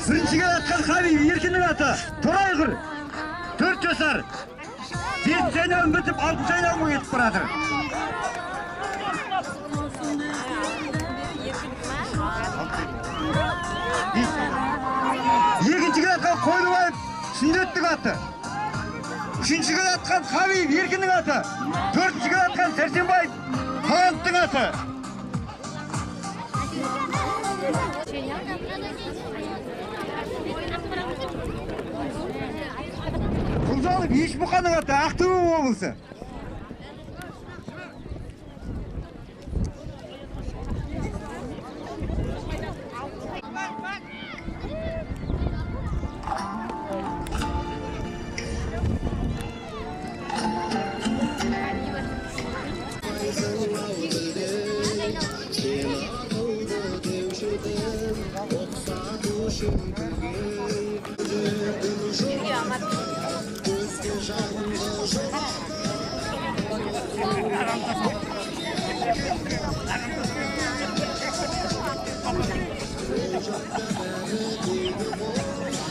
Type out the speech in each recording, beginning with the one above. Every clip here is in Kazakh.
Birinchiga atkan Habib Erkinning ati To'rayg'ir 4 yoshar. 7 aydan bitib 6 aydan yetib baradir. Ikkinchiga atkan Qo'yliboyev Sunnatning ati. Uchinchiga atkan Habib Erkinning ati. To'rtinchiga atkan Sarsenboyev Talantning ati. Kuzalib Eshmuqaning ati Aqto'be облысы.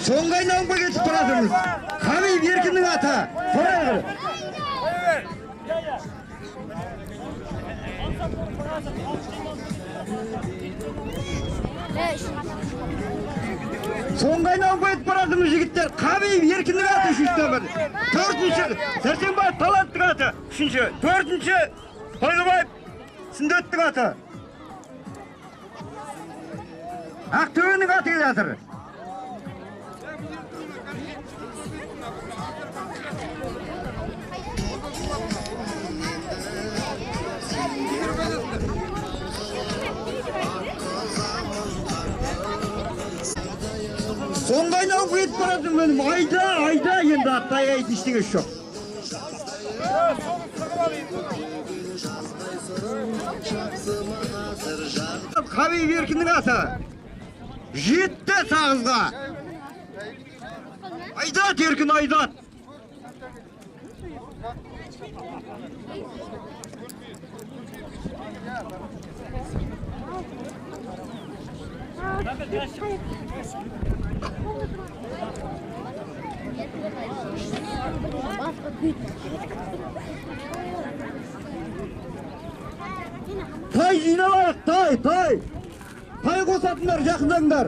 So'nggi aylanmaga yetib boramiz. Habib Erkinning ati To'rayg'ir. So'nggi aylanmaga yetib boramiz yigitlar. Habib Erkinning ati 3-1. 4-chi Sarsenboyev Talantning ati 3-chi. 4-chi Qo'yliboyev Sunnatning ati. Aqto'bening ati keladir. So'nggi aylanmaga yetib boramiz. Men ayda endi attay aytishning shu. Habib Erkinning ati 7 sag'izga. Aydat Erkin aydat. Tay jinalayıq, tay. Tay qo'satınlar, yaxınlanlar.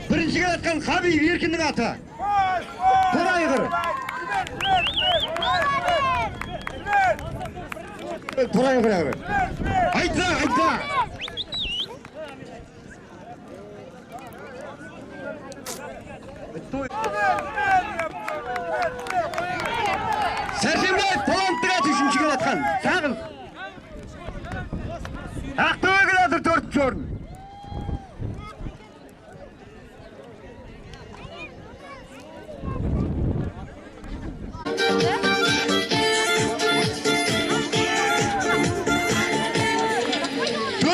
Birinchiga atkan Habib Erkinning ati To'rayg'ir. To'rayg'ir. Aytsa. Sarsenboyev Talantning ati 3-chiga atkan. Sag'il. Aqto'be keladir 4-chi o'rin.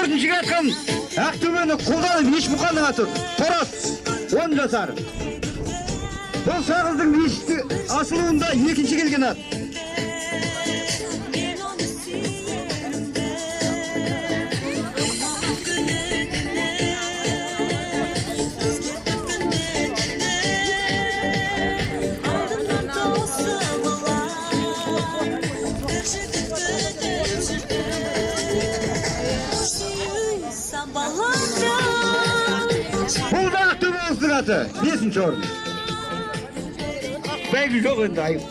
Төртіншіге атқан Ақтөбені қолданып Ешмұқанның аты Торас 10 жасар. Бұл Сағыздың мешітті асылуында екінші келген ат. Бұл да Ақтөбе облысының аты 5-ші орын. Бәйгі жоқ енді айып.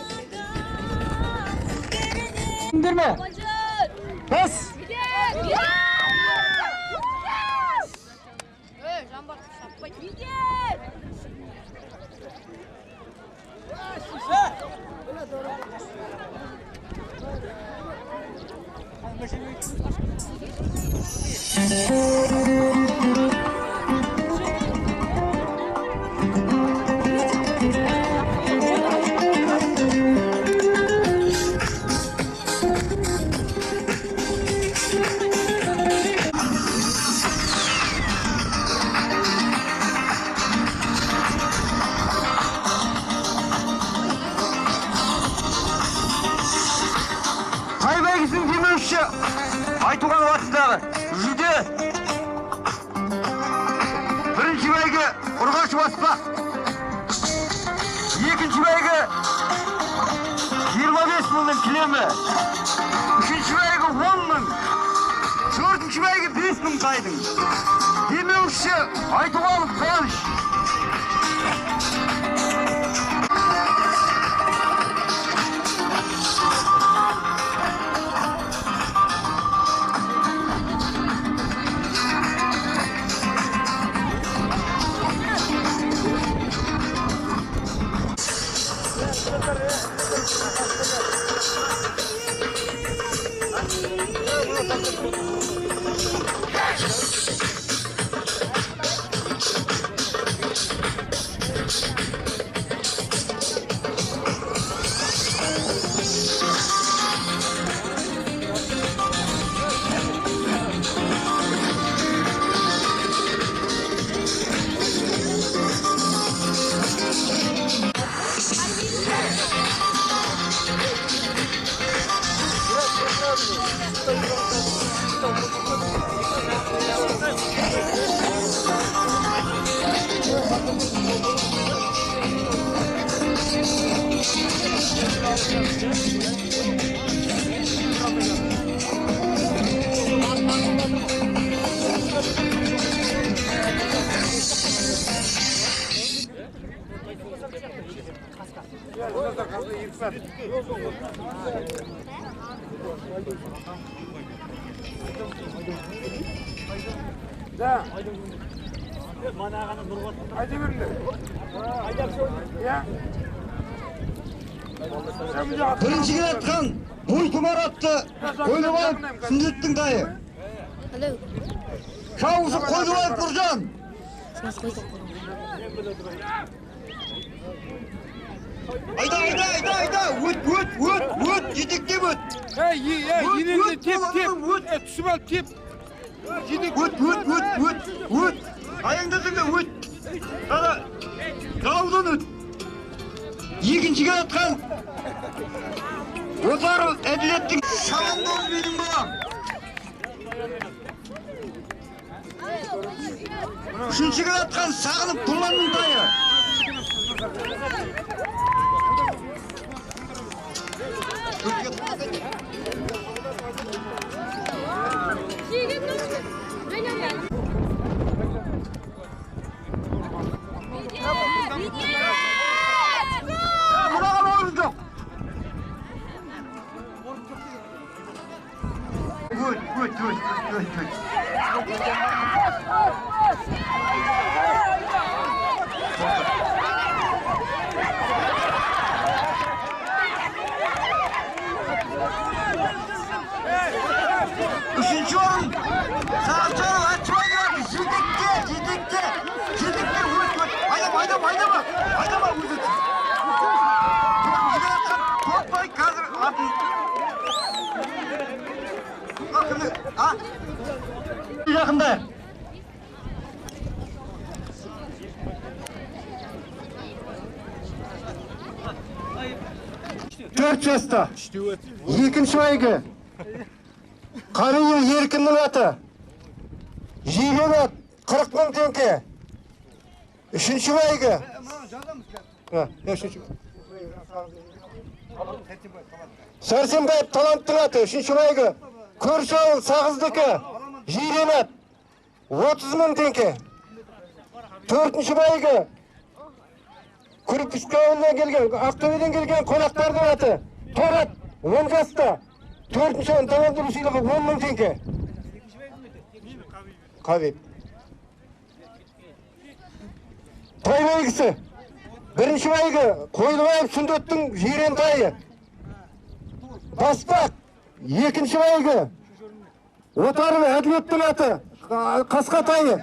Үндірме? Бас! Айтуған уақыттағы жүде бірінші бәйгі ұрғаш баспақ, екінші бәйгі 25 мыңның кілемі, үшінші бәйгі 10 мың, төртінші бәйгі 5 мың қайдың. Демеуші Айтуғанов Қуаныш. Да. Айда беріңдер. Біріншіге атқан Бойтұмар атты Қойлыбаев Сүндеттің дайы. Шауысы Қойлыбаев Нұржан. Айда! Өт! Жетектеп өт! Енеңді теп! Түсіп алып теп! Өт! Аяңдасың да өт! Ана, жаудан өт! Екіншіге атқан Отаров әділеттің шағындауы менің балам! Үшіншіге атқан Сағынып Тұрланның тайы! Мынаған орын жоқ! Өт! жақындай. 4 жаста. Екінші бәйгі. Қария Еркіннің аты. Жирен ат 40 мың теңге. Үшінші бәйгі. Сәрсенбаев таланттың аты. Үшінші бәйгі. Көрші Сағыздікі. Жирен ат 30 мың теңге. Төртінші бәйгі. Күрпіскі ауылынан келген, Ақтөбеден келген қонақтардың аты. Торат 10 жаста. Төртінші таланттың сыйлығы 10 мың теңге. Қабеп. Тай бәйгісі. Бірінші бәйгі Қойлыбаев Сүндеттің жирен тайы. Баспақ. Екінші бәйгі Отаров Әділеттің аты. Қасқа тайы.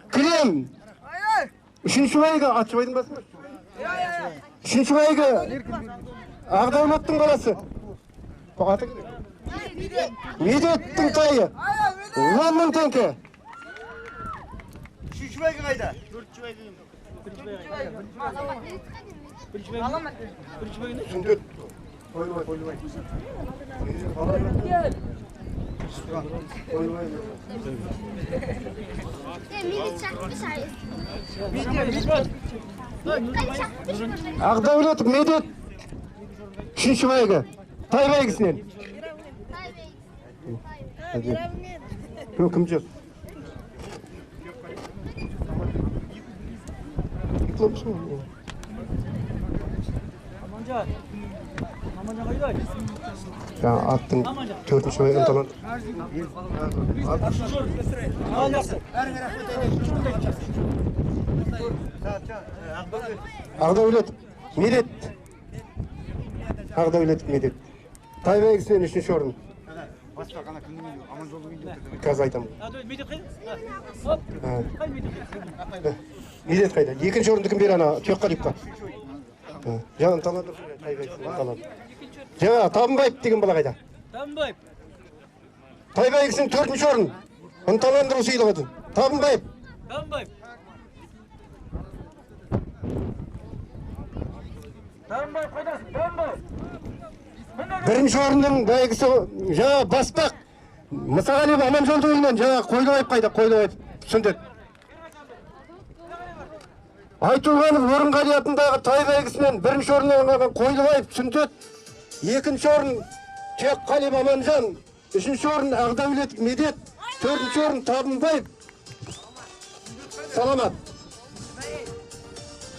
Крем. Үшінші бәйгі Атшыбайдың басы ма? Үшінші бәйгі Ағдәулеттің баласы. Медеттің тайы 10 мың теңге. Үшінші бәйгі қайда? Сүндет. Ағдәулет Медет. Үшінші бәйгі тай бәйгісінен. Кім жоқ? Аттың төртінші бәйгі талант. Ағдәулет Медет. Ағдәулет Медет. Тай бәйгісінен үшінші орын. Қазір айтамын. Медет қайда? Екінші орынды кім бері ана Түйеққалиевқа? Жаңа талант тай бәйгісінен талант. Жаңа Табынбаев деген бала қайда? Табынбаев. Тай бәйгісінің төртінші орын. Ынталандыру сыйлығы. Табынбаев. Табынбаев. Табынбаев қайдасың? Табынбаев. Бірінші орынның бәйгісі жаңа Баспақ. Мысағалиев Аманжолдың үйінен жаңа Қойлыбаев қайда? Қойлыбаев Сүндет. Айтылғанов Орынғали атындағы тай бәйгісінен бірінші орыннан алған Қойлыбаев Сүндет. Екінші орын Түйеққалиев Аманжан. Үшінші орын Ағдәулет Медет. Төртінші орын Табынбаев. Саламат.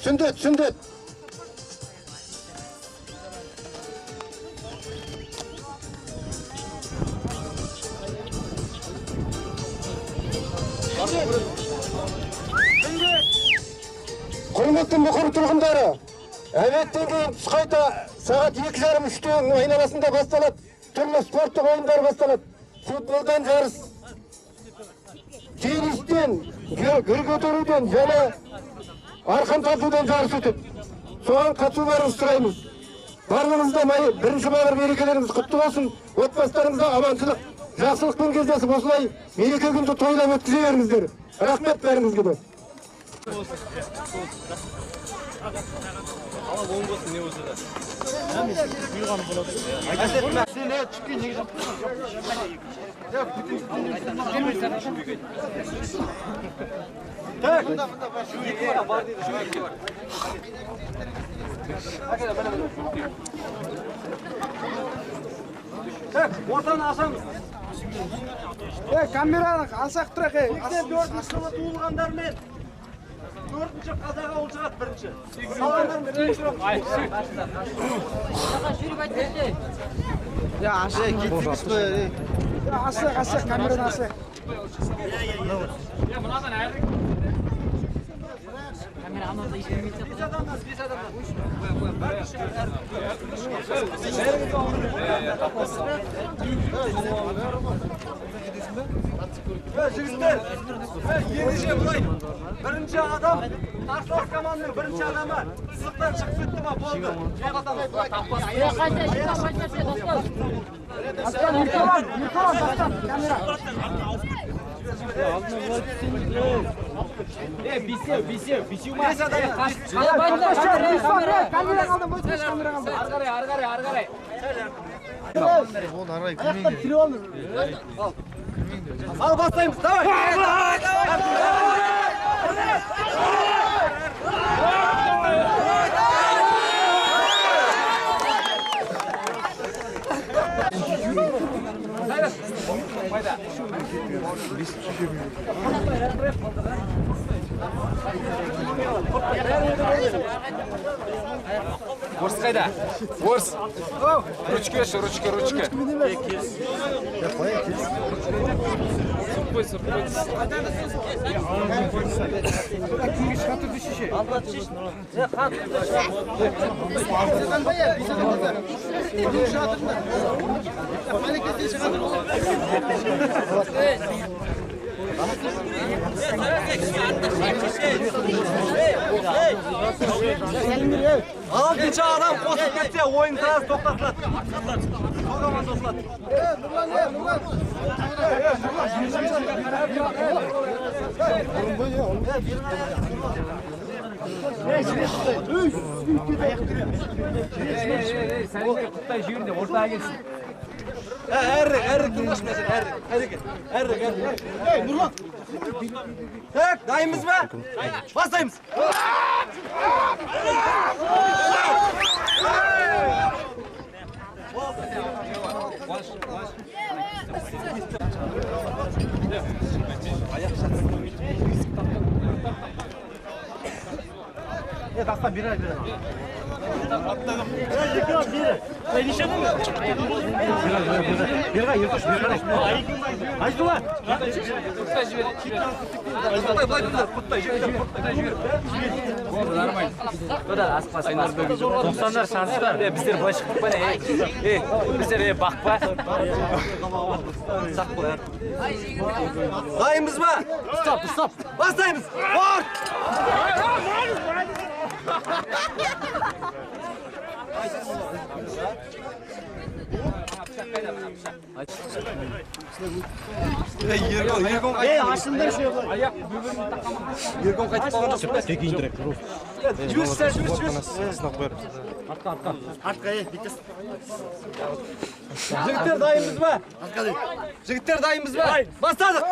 Сүндет. Құрметті мұқыр тұрғындары, әветтен кейін түс қайта сағат 2:30-3 айналасында басталады. Түрлі спорттық ойындар басталады. Футболдан жарыс, теннистен, гір көтеруден және арқан тартудан жарыс өтеді. Соған қатысуларыңызды сұраймыз. Барлығыңызда бірінші мамыр мерекелеріңіз құтты болсын. Отбасыларыңызда аманшылық, жақсылықпен кездесіп осылай мереке күнді тойлап өткізе беріңіздер. Рахмет бәріңізге де. Ортаны ашамыз. Камераны алсақ тұрақ. 4-ші жылы туылғандармен 4-ші қазақ ауыл шығады бірінші. Салғандармен Асық, камераны асық. Камера анада işlemeyecek. Biz adamlar. Жігіттер, ендеше бұлай, бірінші адам, Тарсуақ командының бірінші адамы сызықтан шығып кетті ма, болды. Al basayımız. Давай. Орыс қайда? Орыс. Ручка, ручка, ручка. Altıncı adam koşup gitse oyun sırası toklatılır. Tokaman toplat. Sen de kutlar jüri de ortaya gelsin. Errik yürüyüşmesin, errik. Hey Nurlan. Tek, dayımız mı? Basayımız. Ya dastan bir ay. Atladım. Sen işedin mi? Bir ay yırtış. Ayısı var. Doksanlar şansı var. Bizler başı kutma ne? Bizler bakma. Dayımız mı? Stop. Bas dayımız. Vur. Aslında şey yapar. Ayak birbirine takamam. Yergon kaçıp kalınca süper. Tek indirek. Yürüs sen yürüs. Sınav koyarız. Arkaya bitti. Jigitler dayımız mı? Jigitler dayımız mı? Bastadık.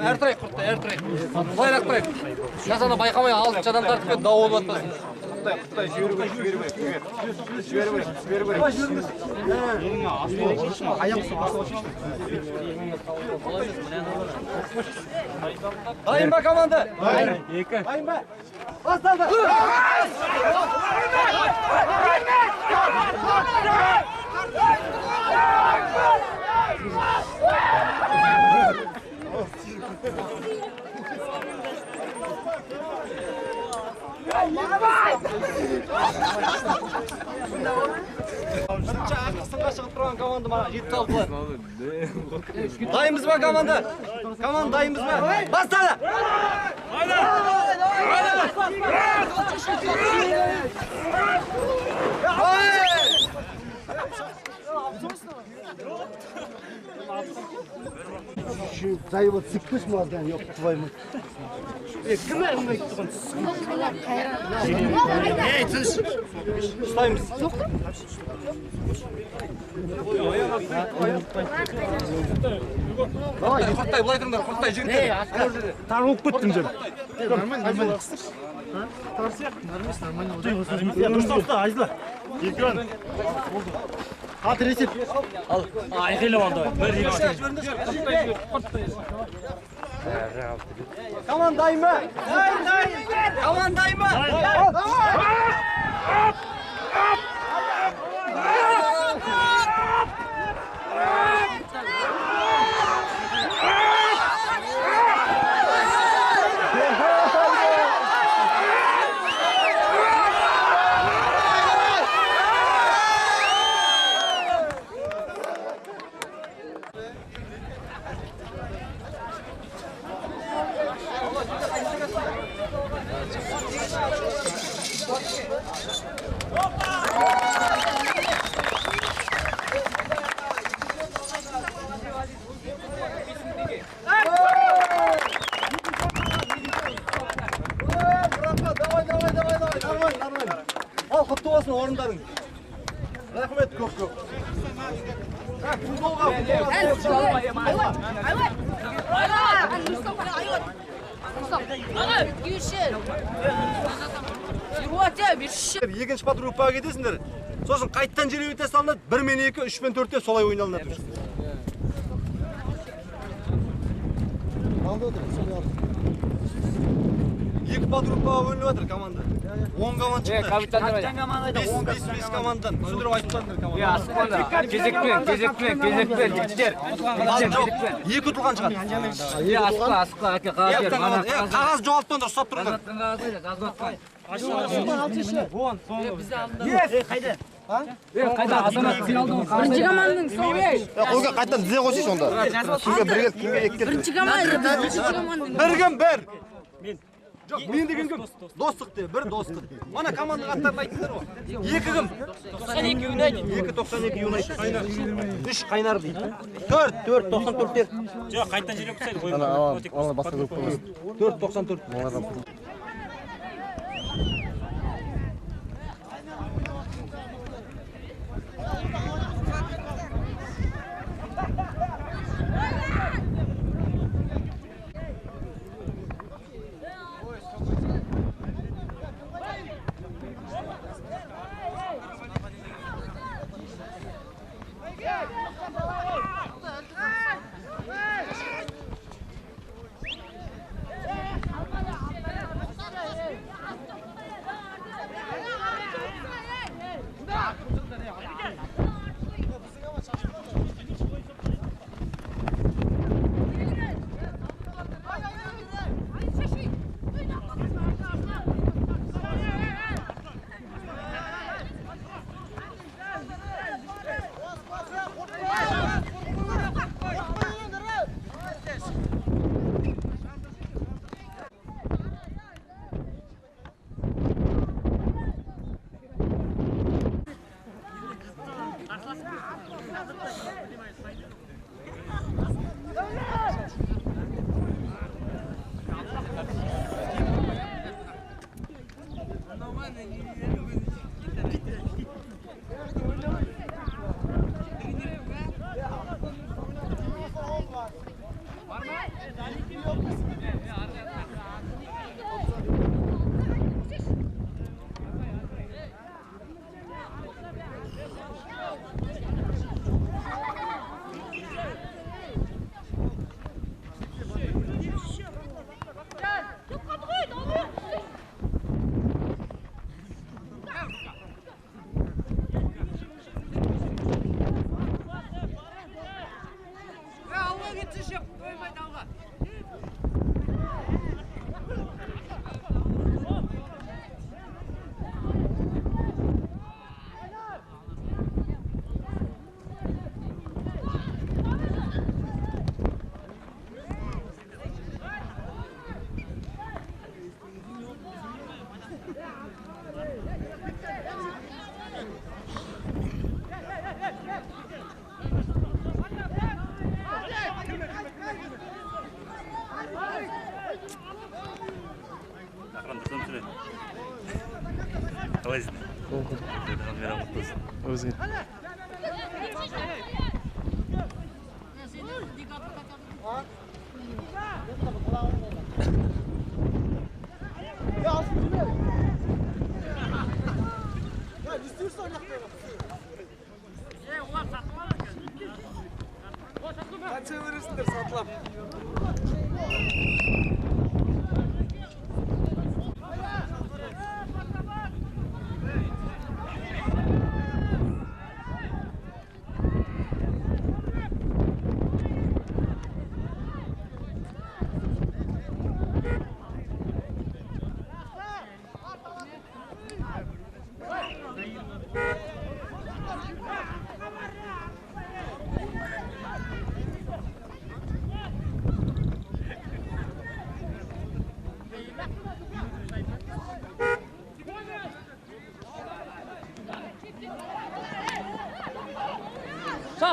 Ertray kurtta, ertray. Bayrak bırak. Yazana baykamaya aldık. Çadan tartıp dağ olup atmasın. Dayım bak amandı. Dayım bak. Bastadı. Arkasına çıkıp duran komandı bana 7 aldılar. Dayımız mı komandı? Komandı dayımız mı? Bastadı. Şu zayıfı sıkmış mı azdan yok tuvay mı? Dayımız. Kurtay bulay durumlar, kurtay jigitler. Tarıp bittim canım. Hadi resim. Ayıkıyla oldu. Böyle Komandayım mı? Komandayım mı? Al құтты болсын орындарың. Рахмет көп. Футболға. Екінші подгруппаға кетесіңдер. Сосын қайттан жеребе өте салынады. 1 мен 2, 3 мен 4-те солай ойналынады. Екі подгруппаға бөлініп жатыр команда. 10 команда шықты. Капитан командадан. 5 командадан. Түсіндіріп айтып жатыр команда. Кезекпен, жігіттер. Екі ұтылған шығады. Асықпа, әке қағаз бер. Қағаз жоғалтпаңдар, ұстап тұрыңдар. Бірінші команданың соңы. Қойға қайттан тізе қойсайшы онда. Кімге бір келді, кімге екі келді. Бірінші команданың. Бір кім бір. Жоқ, мен деген кім? Достық де, бір достық. Мана команда аттарын айттыңдар ғой. Екі кім? 92 Юнайтед. 292 Юнайтед. 3 Қайнар дейді. 4 94-тер. Жоқ, қайттан жеребе қойсайды. Ана басқа көп болады. 4 94. Өзіңе. Қанша бересіңдер сатылап?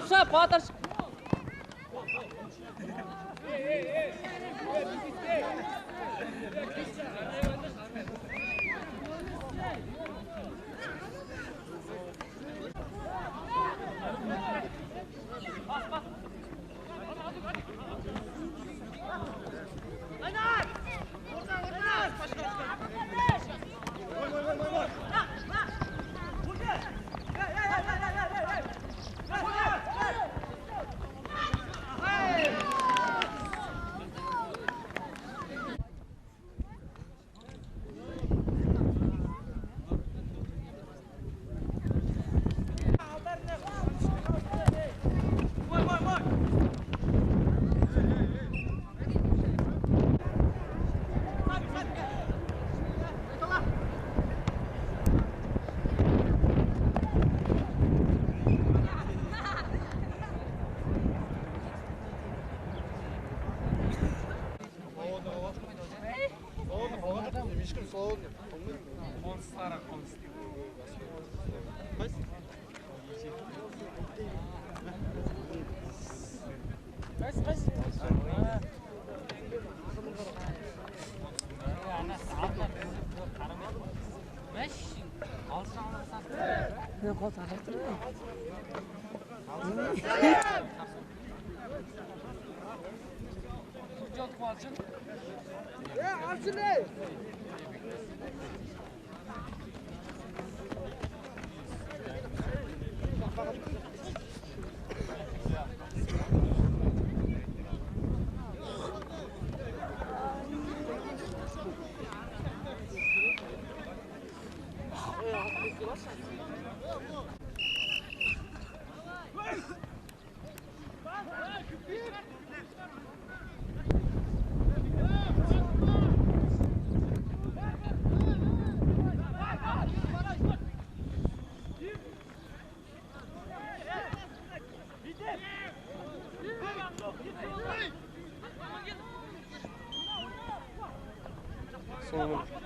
шап, батыр. Давай!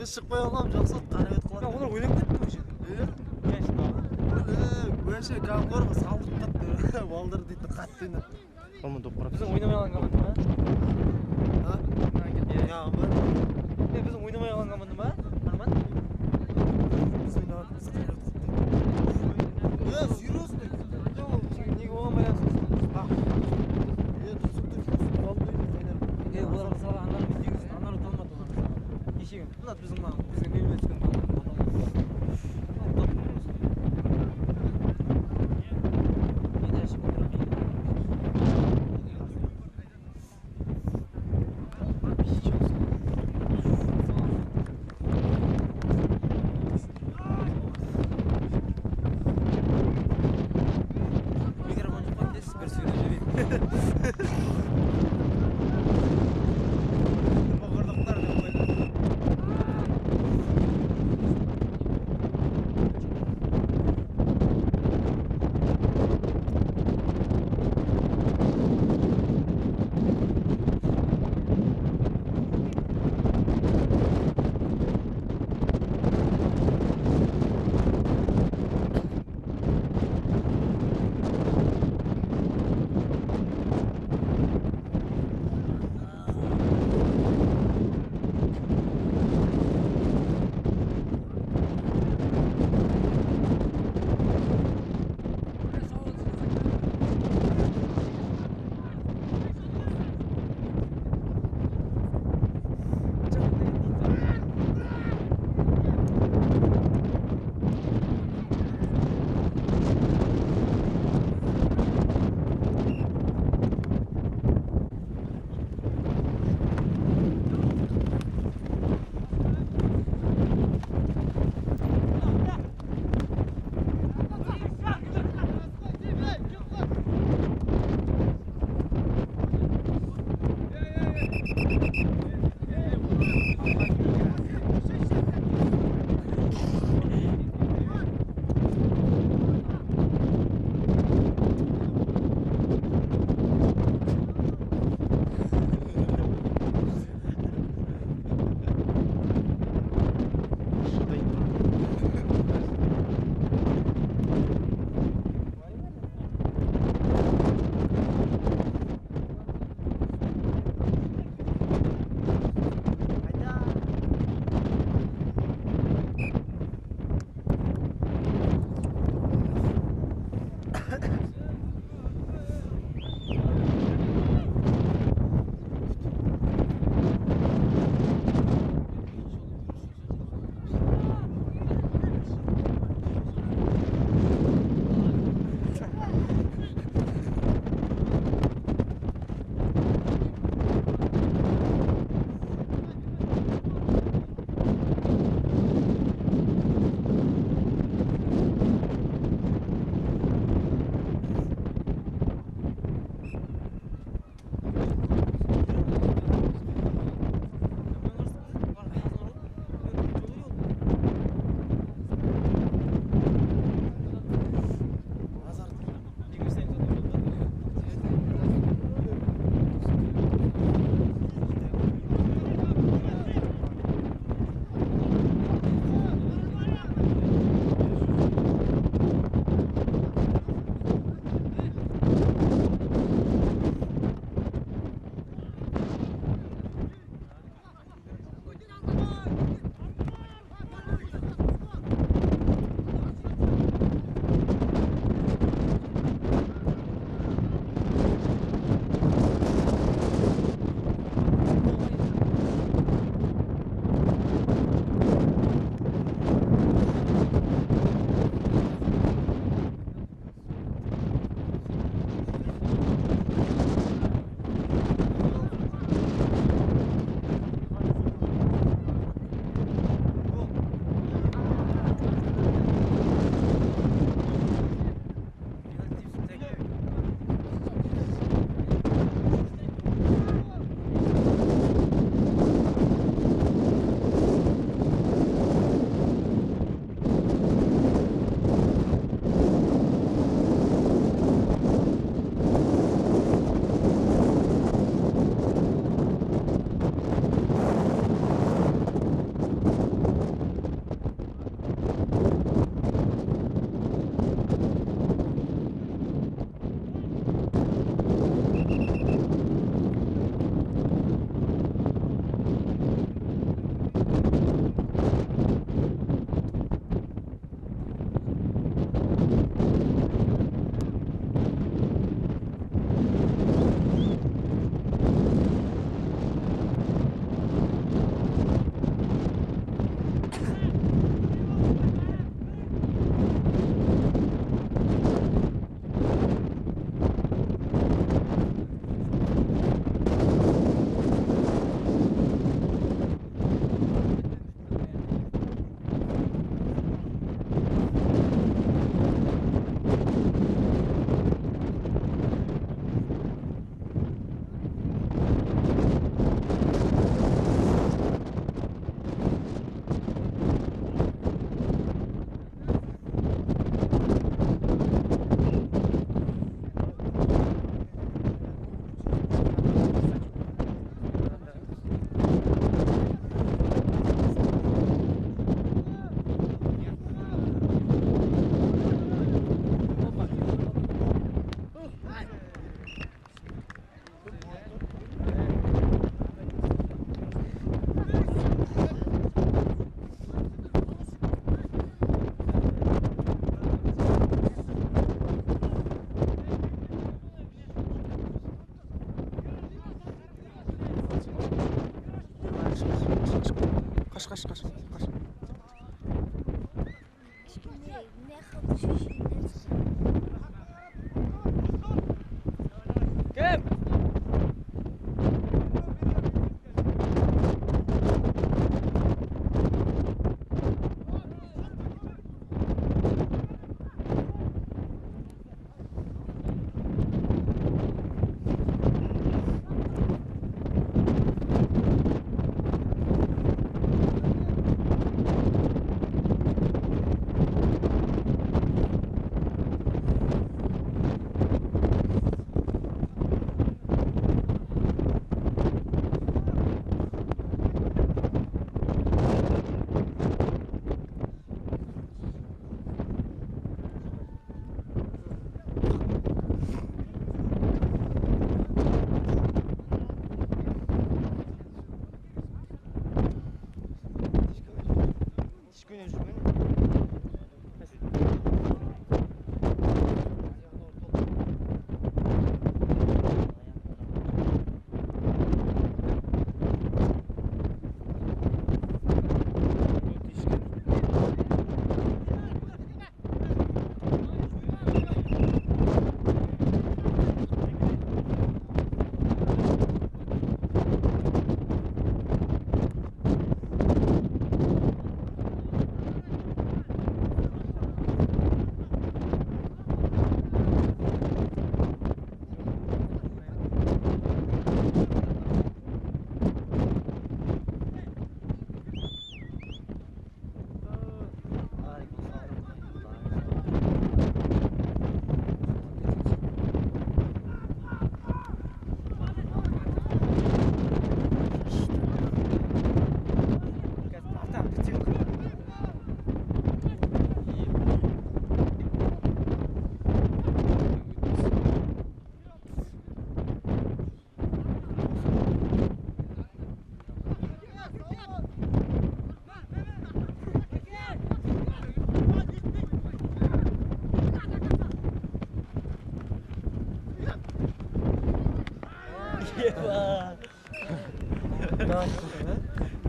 Biz çıkmay alalım yoksa karayet kılar. Ya onlar oynayıp gitti mi şimdi? Böyle şey kamgor saldık kattı. Valdır deydi kattı. Aman toprak. Bizim oynamaya alan kamandı mı? Ha? Ya ama Bizim oynamaya alan kamandı mı? Arman? biz oynadık sıkıntı. Ya yürüyorsun. Niye olamayacaksın? Bak. Ya tutsun vallahi oynar. Олар мысалы анар біздегі анар ұталмады олар неше күн мына біздің мына бізге нөл өткен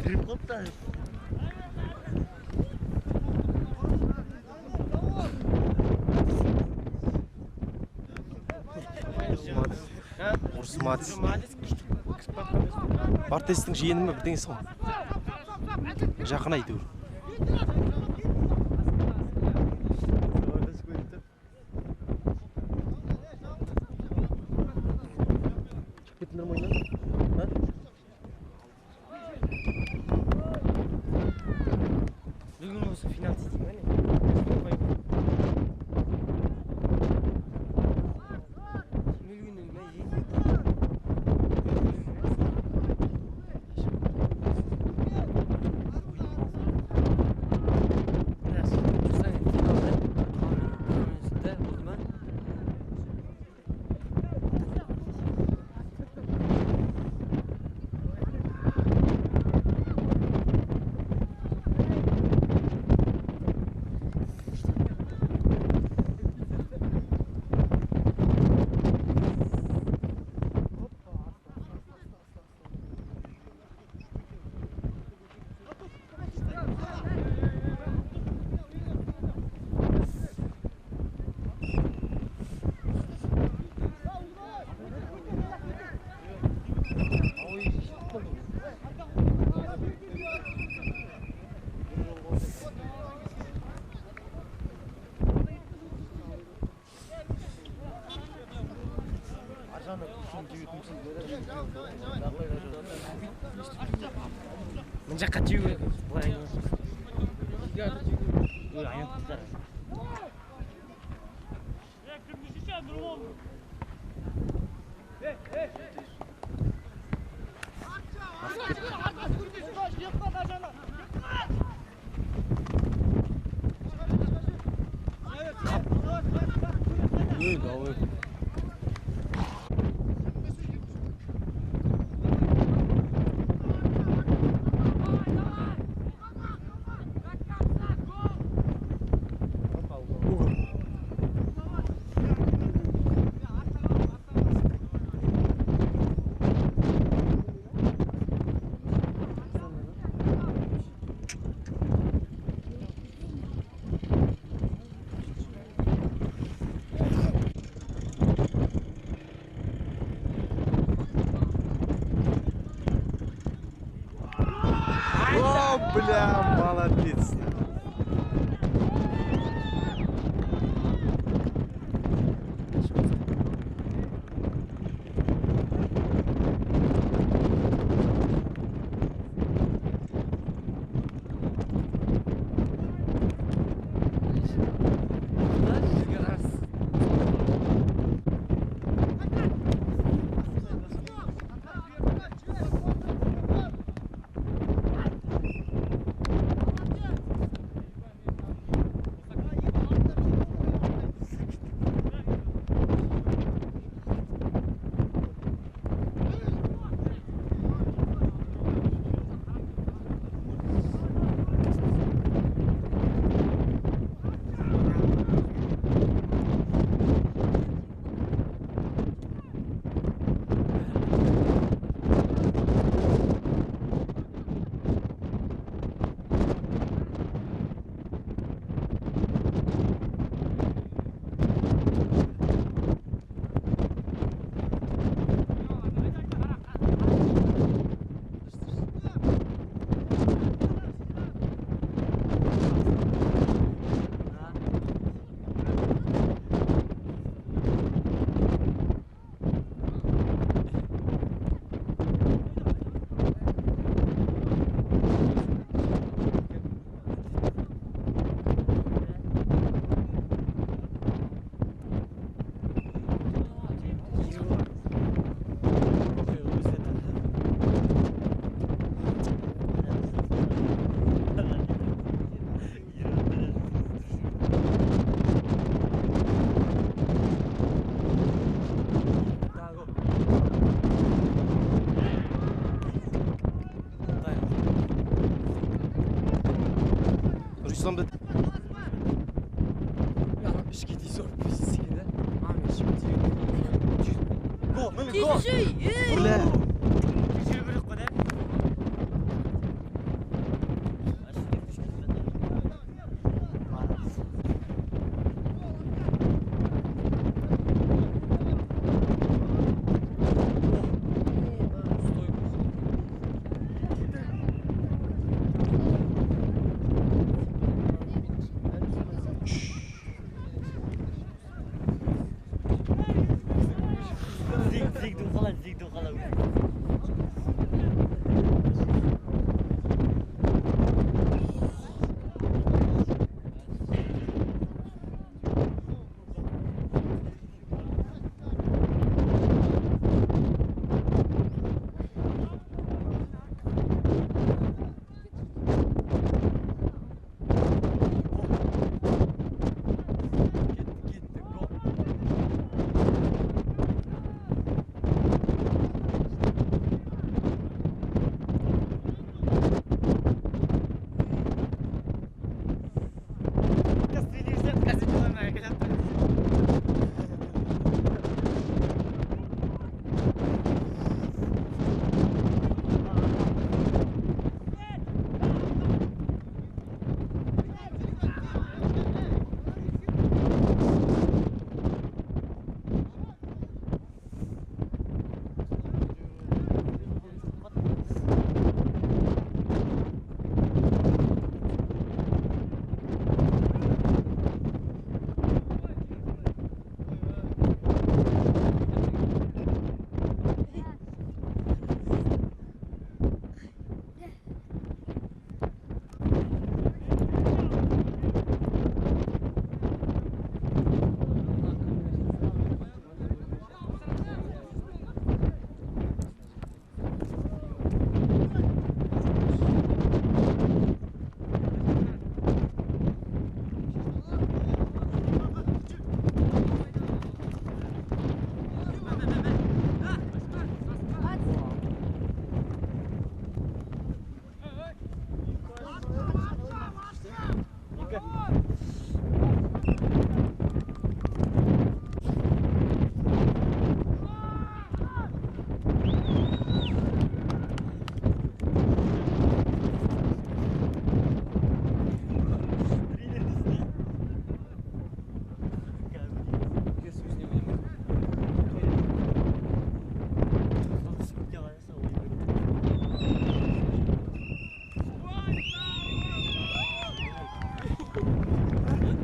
Трип қопта. Орыс матис. Бартестің жиені ме бірдеңесі ғой. Жақын әйтеуір. Кеттіңдер ме ойнан? Бүгін осы финал дейін бе не? Мына жаққа тию керек. Былай. Ой, аяқ. О, бля, молодец.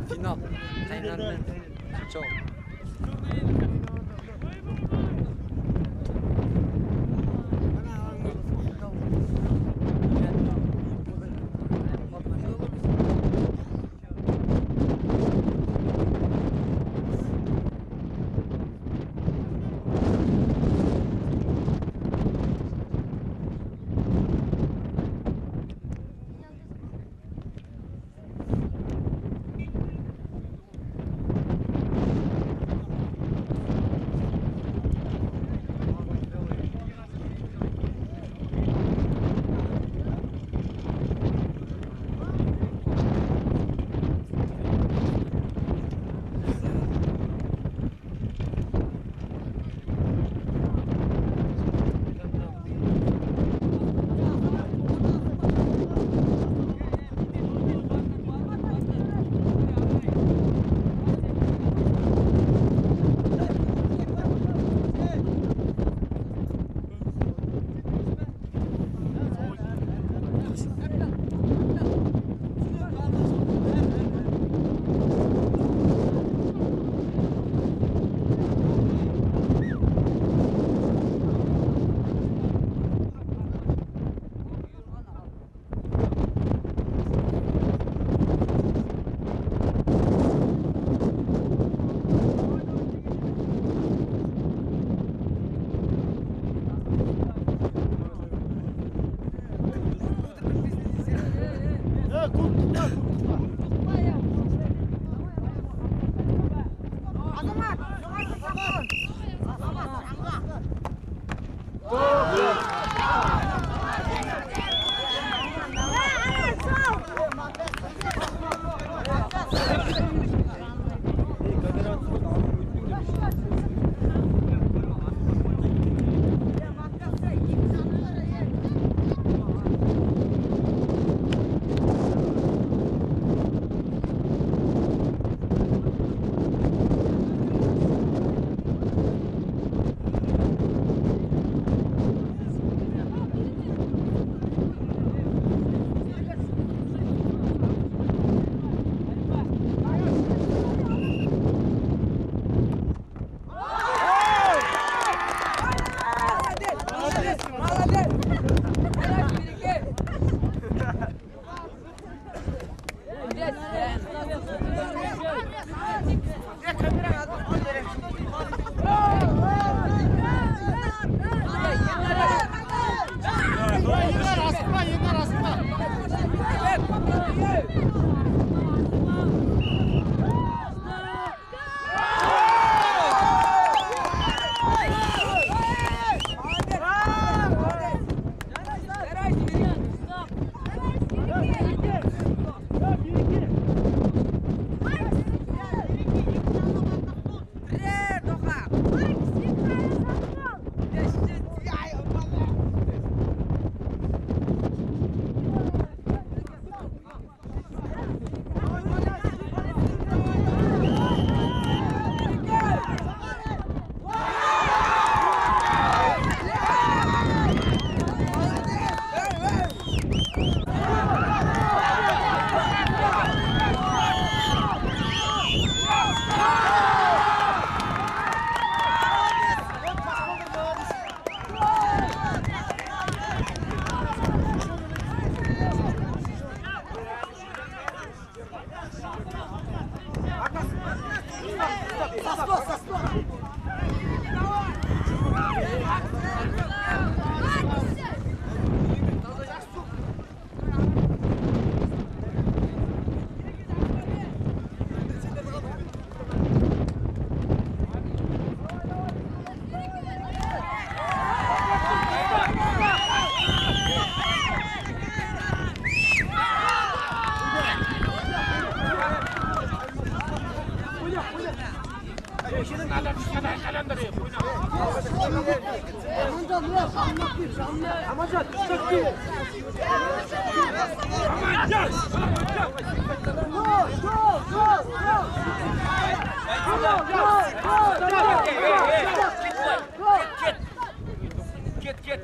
Final. Aynen. Çok.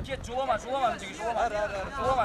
Ket, jolama, jigi, jolama. Jolama.